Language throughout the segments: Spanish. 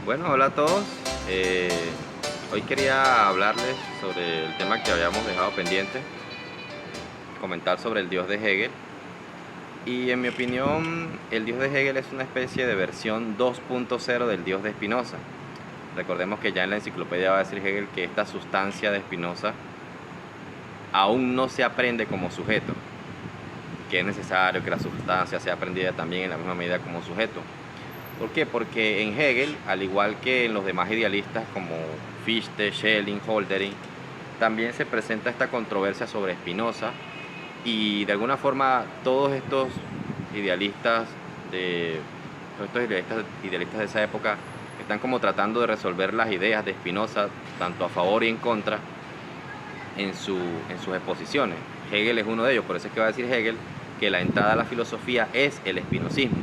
Bueno, hola a todos. Eh, Hoy quería hablarles sobre el tema que habíamos dejado pendiente, comentar sobre el Dios de Hegel. Y en mi opinión, el Dios de Hegel es una especie de versión 2.0 del Dios de Spinoza. Recordemos que ya en la enciclopedia va a decir Hegel que esta sustancia de Spinoza aún no se aprende como sujeto, que es necesario que la sustancia sea aprendida también en la misma medida como sujeto. ¿Por qué? Porque en Hegel, al igual que en los demás idealistas como Fichte, Schelling, Hölderlin, también se presenta esta controversia sobre Spinoza y de alguna forma todos estos idealistas de idealistas de esa época están como tratando de resolver las ideas de Spinoza tanto a favor y en contra en sus exposiciones. Hegel es uno de ellos, por eso es que va a decir Hegel que la entrada a la filosofía es el espinosismo.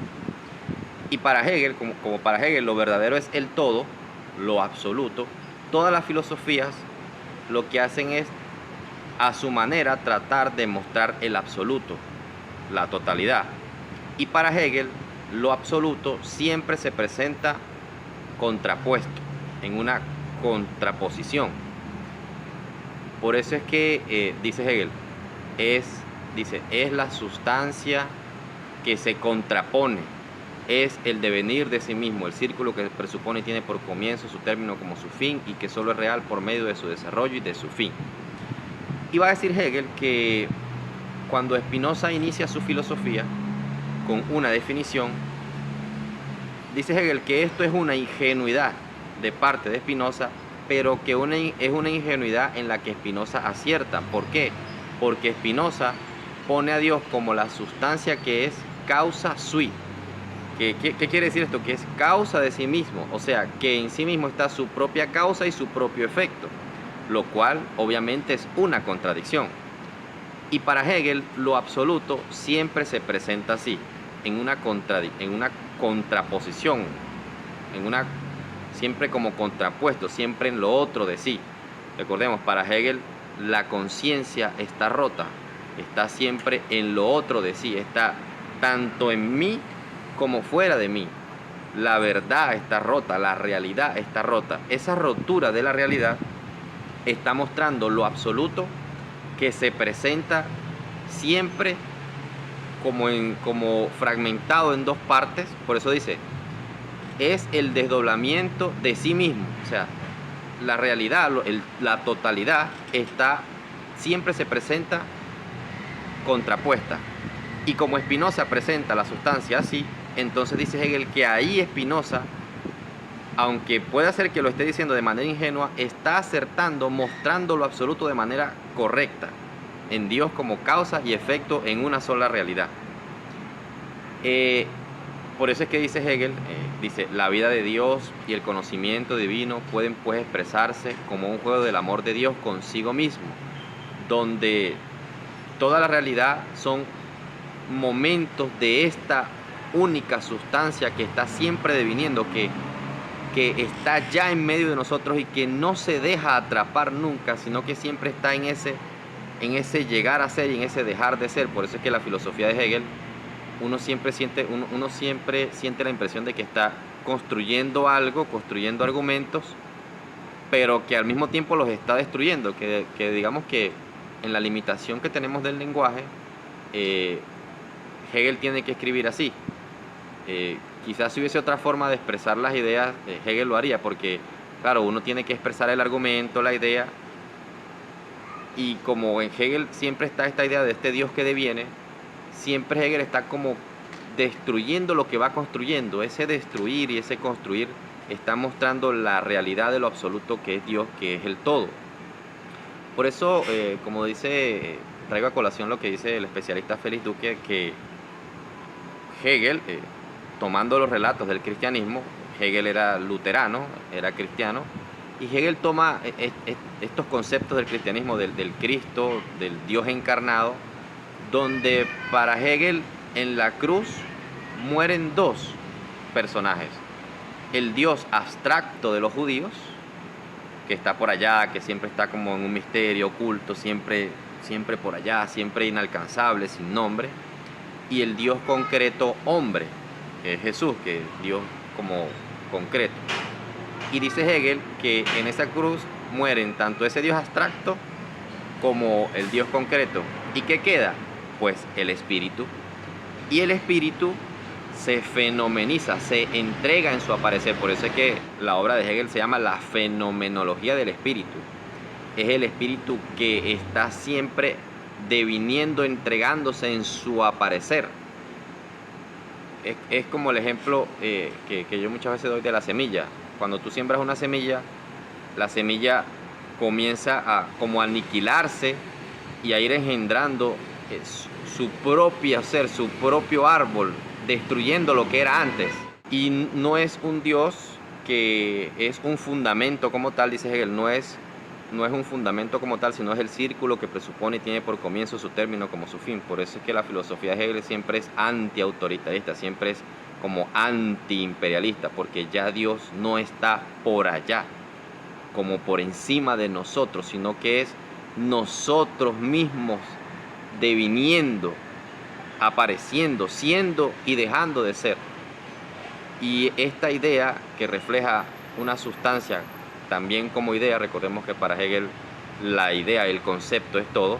Y para Hegel, como para Hegel, lo verdadero es el todo, lo absoluto. Todas las filosofías lo que hacen es, a su manera, tratar de mostrar el absoluto, la totalidad. Y para Hegel, lo absoluto siempre se presenta contrapuesto, en una contraposición. Por eso es que, dice Hegel, es, es la sustancia que se contrapone, es el devenir de sí mismo, el círculo que presupone y tiene por comienzo su término como su fin y que solo es real por medio de su desarrollo y de su fin. Y va a decir Hegel que cuando Spinoza inicia su filosofía con una definición, dice Hegel que esto es una ingenuidad de parte de Spinoza, pero que es una ingenuidad en la que Spinoza acierta. ¿Por qué? Porque Spinoza pone a Dios como la sustancia que es causa sui. ¿Qué quiere decir esto? Que es causa de sí mismo, o sea, que en sí mismo está su propia causa y su propio efecto, lo cual obviamente es una contradicción. Y para Hegel, lo absoluto siempre se presenta así, en una contraposición, siempre como contrapuesto, siempre en lo otro de sí. Recordemos, para Hegel, la conciencia está rota, está siempre en lo otro de sí, está tanto en mí como fuera de mí. La verdad está rota, la realidad está rota. Esa rotura de la realidad está mostrando lo absoluto que se presenta siempre como fragmentado en dos partes. Por eso dice, es el desdoblamiento de sí mismo. O sea, la realidad, la totalidad siempre se presenta contrapuesta. Y como Spinoza presenta la sustancia así, entonces dice Hegel que ahí Spinoza, aunque pueda ser que lo esté diciendo de manera ingenua, está acertando, mostrando lo absoluto de manera correcta, en Dios como causa y efecto en una sola realidad. Por eso es que dice Hegel, dice, la vida de Dios y el conocimiento divino pueden pues expresarse como un juego del amor de Dios consigo mismo, donde toda la realidad son momentos de esta única sustancia que está siempre deviniendo, que está ya en medio de nosotros y que no se deja atrapar nunca, sino que siempre está en ese llegar a ser y en ese dejar de ser. Por eso es que la filosofía de Hegel, uno siempre siente la impresión de que está construyendo algo, construyendo argumentos, pero que al mismo tiempo los está destruyendo, que digamos que en la limitación que tenemos del lenguaje, Hegel tiene que escribir así. Quizás si hubiese otra forma de expresar las ideas, Hegel lo haría, porque claro, uno tiene que expresar el argumento, la idea, y como en Hegel siempre está esta idea de este Dios que deviene, siempre Hegel está como destruyendo lo que va construyendo. Ese destruir y ese construir está mostrando la realidad de lo absoluto que es Dios, que es el todo. Por eso, como dice, traigo a colación lo que dice el especialista Félix Duque, que Hegel, tomando los relatos del cristianismo, Hegel era luterano, era cristiano, y Hegel toma estos conceptos del cristianismo, del Cristo, del Dios encarnado, donde para Hegel en la cruz mueren dos personajes: el Dios abstracto de los judíos, que está por allá, que siempre está como en un misterio oculto, siempre por allá, siempre inalcanzable, sin nombre, y el Dios concreto hombre, que es Jesús, que es Dios como concreto. Y dice Hegel que en esa cruz mueren tanto ese Dios abstracto como el Dios concreto. ¿Y qué queda? Pues el espíritu. Y el espíritu se fenomeniza, se entrega en su aparecer. Por eso es que la obra de Hegel se llama la fenomenología del espíritu. Es el espíritu que está siempre deviniendo, entregándose en su aparecer. Es como el ejemplo que yo muchas veces doy de la semilla. Cuando tú siembras una semilla, la semilla comienza a como aniquilarse y a ir engendrando su propio ser, su propio árbol, destruyendo lo que era antes. Y no es un Dios que es un fundamento como tal, dice Hegel, no es un fundamento como tal, sino es el círculo que presupone y tiene por comienzo su término como su fin. Por eso es que la filosofía de Hegel siempre es antiautoritarista, siempre es como antiimperialista, porque ya Dios no está por allá, como por encima de nosotros, sino que es nosotros mismos deviniendo, apareciendo, siendo y dejando de ser. Y esta idea que refleja una sustancia también como idea, recordemos que para Hegel la idea, el concepto es todo,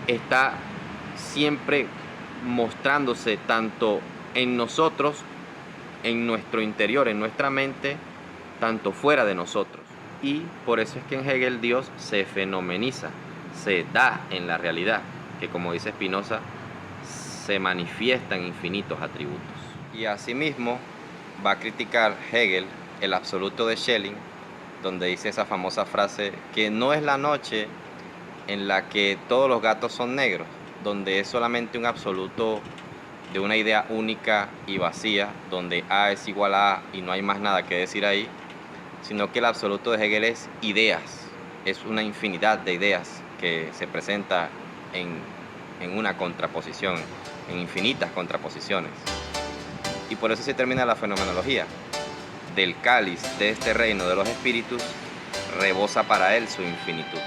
está siempre mostrándose tanto en nosotros, en nuestro interior, en nuestra mente, tanto fuera de nosotros. Y por eso es que en Hegel Dios se fenomeniza, se da en la realidad, que como dice Spinoza, se manifiesta en infinitos atributos. Y asimismo va a criticar Hegel el absoluto de Schelling, donde dice esa famosa frase que no es la noche en la que todos los gatos son negros, donde es solamente un absoluto de una idea única y vacía, donde A es igual a A y no hay más nada que decir ahí, sino que el absoluto de Hegel es ideas, es una infinidad de ideas que se presenta en una contraposición, en infinitas contraposiciones. Y por eso se termina la fenomenología. Del cáliz de este reino de los espíritus rebosa para él su infinitud.